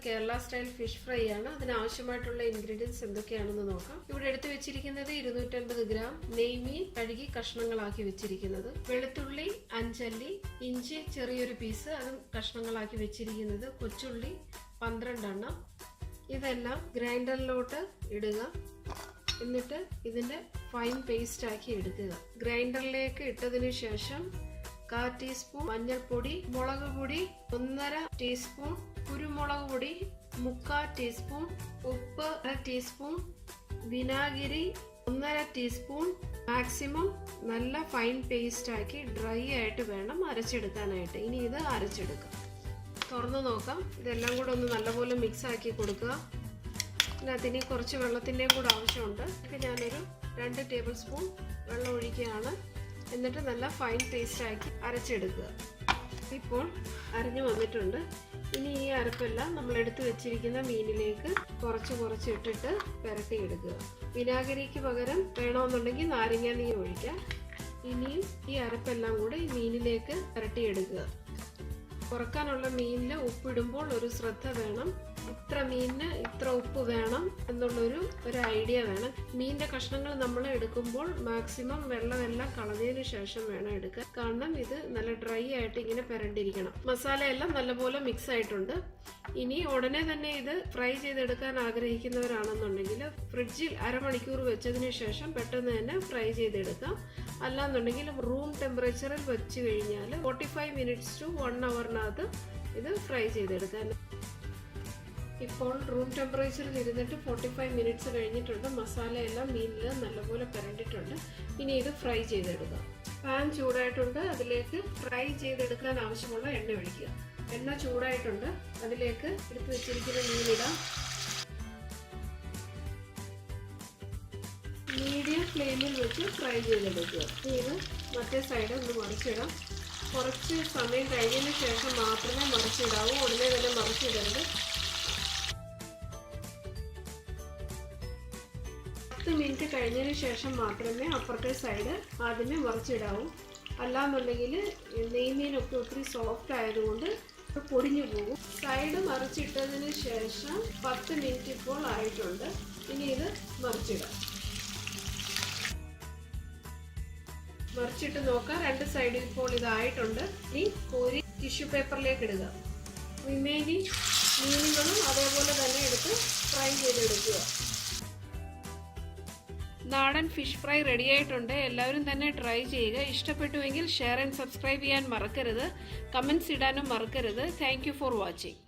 Kerala style fish fry ആണ്. അതിനാവശ്യമായിട്ടുള്ള ingredients എന്തൊക്കെയാണെന്ന് നോക്കാം. ഇവിടെ എടുത്തു വെച്ചിരിക്കുന്നത് 250 ഗ്രാം നെയ്മീൻ കഴുകി കഷ്ണങ്ങളാക്കി വെച്ചിരിക്കുന്നത്, വെളുത്തുള്ളി 5 അല്ലി, ഇഞ്ചി ചെറിയൊരു പീസ് അതും കഷ്ണങ്ങളാക്കി വെച്ചിരിക്കുന്നത്, കൊച്ചുള്ളി 12 എണ്ണം. ഇതെല്ലാം ഗ്രൈൻഡറിലോട്ട് ഇടുക. എന്നിട്ട് ഇതിന്റെ ഫൈൻ പേസ്റ്റ് ആക്കി എടുക്കുക. ഗ്രൈൻഡറിലേക്ക് ഇട്ടതിനു ശേഷം 1/4 ടീസ്പൂൺ മഞ്ഞൾപ്പൊടി, മുളക് പൊടി 1.5 ടീസ്പൂൺ, കുരുമുളക് പൊടി 3/4 ടീസ്പൂൺ, ഉപ്പ് 1 ടീസ്പൂൺ, വിനാഗിരി 1.5 ടീസ്പൂൺ. മാക്സിമം നല്ല ഫൈൻ പേസ്റ്റ് ആക്കി ഡ്രൈ ആയിട്ട് വേണം അരച്ചെടുക്കാനായിട്ട്. ഇനി ഇത് അരച്ചെടുക്കാം. തുറന്നു നോക്കാം. ഇതെല്ലാം കൂടെ ഒന്ന് നല്ലപോലെ മിക്സ് ആക്കി കൊടുക്കുക. ഇതിനകത്തിന് കുറച്ച് വെള്ളത്തിൻ്റെയും കൂടെ ആവശ്യമുണ്ട്. ഞാനൊരു 2 ടേബിൾ സ്പൂൺ വെള്ളം ഒഴിക്കുകയാണ്. എന്നിട്ട് നല്ല ഫൈൻ പേസ്റ്റ് ആക്കി അരച്ചെടുക്കുക. ഇപ്പോൾ അരഞ്ഞു വന്നിട്ടുണ്ട്. ഇനി ഈ അരപ്പെല്ലാം നമ്മൾ എടുത്തു വെച്ചിരിക്കുന്ന മീനിലേക്ക് കുറച്ച് ഇട്ടിട്ട് പുരട്ടിയെടുക്കുക. വിനാഗിരിക്ക് പകരം വേണമെന്നുണ്ടെങ്കിൽ നാരങ്ങ നീര് ഒഴിക്കാം. ഇനിയും ഈ അരപ്പെല്ലാം കൂടെ ഈ മീനിലേക്ക് പുരട്ടിയെടുക്കുക. കുറക്കാനുള്ള മീനിൽ ഉപ്പിടുമ്പോൾ ഒരു ശ്രദ്ധ വേണം. ഇത്ര മീനിന് ഇത്ര ഉപ്പ് വേണം എന്നുള്ളൊരു ഐഡിയ വേണം. മീനിന്റെ കഷ്ണങ്ങൾ നമ്മൾ എടുക്കുമ്പോൾ മാക്സിമം വെള്ളമെല്ലാം കളഞ്ഞതിന് ശേഷം വേണം എടുക്കാൻ. കാരണം ഇത് നല്ല ഡ്രൈ ആയിട്ട് ഇങ്ങനെ പുരണ്ടിരിക്കണം. മസാലയെല്ലാം നല്ലപോലെ മിക്സ് ആയിട്ടുണ്ട്. ഇനി ഉടനെ തന്നെ ഇത് ഫ്രൈ ചെയ്തെടുക്കാൻ ആഗ്രഹിക്കുന്നവരാണെന്നുണ്ടെങ്കിൽ ഫ്രിഡ്ജിൽ അരമണിക്കൂർ വെച്ചതിന് ശേഷം പെട്ടെന്ന് തന്നെ ഫ്രൈ ചെയ്തെടുക്കാം. അല്ലാന്നുണ്ടെങ്കിൽ റൂം ടെമ്പറേച്ചറിൽ വെച്ച് കഴിഞ്ഞാൽ 45 മിനിറ്റ്സ് ടു 1 അവറിനകത്ത് ഇത് ഫ്രൈ ചെയ്തെടുക്കാൻ. ഇപ്പോൾ റൂം ടെമ്പറേച്ചറിൽ ഇരുന്നിട്ട് 45 മിനിറ്റ്സ് കഴിഞ്ഞിട്ടുണ്ട്. മസാലയെല്ലാം മീനിൽ നല്ലപോലെ പുരണ്ടിട്ടുണ്ട്. ഇനി ഇത് ഫ്രൈ ചെയ്തെടുക്കാം. പാൻ ചൂടായിട്ടുണ്ട്. അതിലേക്ക് ഫ്രൈ ചെയ്തെടുക്കാൻ ആവശ്യമുള്ള എണ്ണ ഒഴിക്കുക. എണ്ണ ചൂടായിട്ടുണ്ട്. അതിലേക്ക് എടുത്ത് വെച്ചിരിക്കുന്ന മീനിടാം. മീഡിയം ഫ്ലെയിമിൽ വെച്ച് ഫ്രൈ ചെയ്തെടുക്കുക. ഇത് മറ്റേ സൈഡ് ഒന്ന് മറിച്ചിടാം. കുറച്ച് സമയം കഴിഞ്ഞതിന് ശേഷം മാത്രമേ മറിച്ചിടാവൂ. ഉടനെ തന്നെ മറിച്ചിടരുത്. 10 മിനിറ്റ് കഴിഞ്ഞതിന് ശേഷം മാത്രമേ അപ്പുറത്തെ സൈഡ് ആദ്യമേ മറിച്ചിടാവൂ. അല്ലാന്നുണ്ടെങ്കിൽ നെയ്മീനൊക്കെ ഒത്തിരി സോഫ്റ്റ് ആയതുകൊണ്ട് പൊടിഞ്ഞു പോകും. സൈഡ് മറിച്ചിട്ടതിന് ശേഷം 10 മിനിറ്റ് ഇപ്പോൾ ആയിട്ടുണ്ട്. ഇനി ഇത് മറിച്ചിടാം. മറിച്ചിട്ട് നോക്കാം. 2 സൈഡിൽ ഇപ്പോൾ ഇതായിട്ടുണ്ട്. ഇനി കോരി ടിഷ്യൂ പേപ്പറിലേക്ക് ഇടുക. റിമൈനിങ് മീനുകളും അതേപോലെ തന്നെ എടുത്ത് ഫ്രൈ ചെയ്തെടുക്കുക. നാടൻ ഫിഷ് ഫ്രൈ റെഡി ആയിട്ടുണ്ട്. എല്ലാവരും തന്നെ ട്രൈ ചെയ്യുക. ഇഷ്ടപ്പെട്ടുവെങ്കിൽ ഷെയർ ആൻഡ് സബ്സ്ക്രൈബ് ചെയ്യാൻ മറക്കരുത്. കമൻറ്റ്സ് ഇടാനും മറക്കരുത്. Thank you for watching.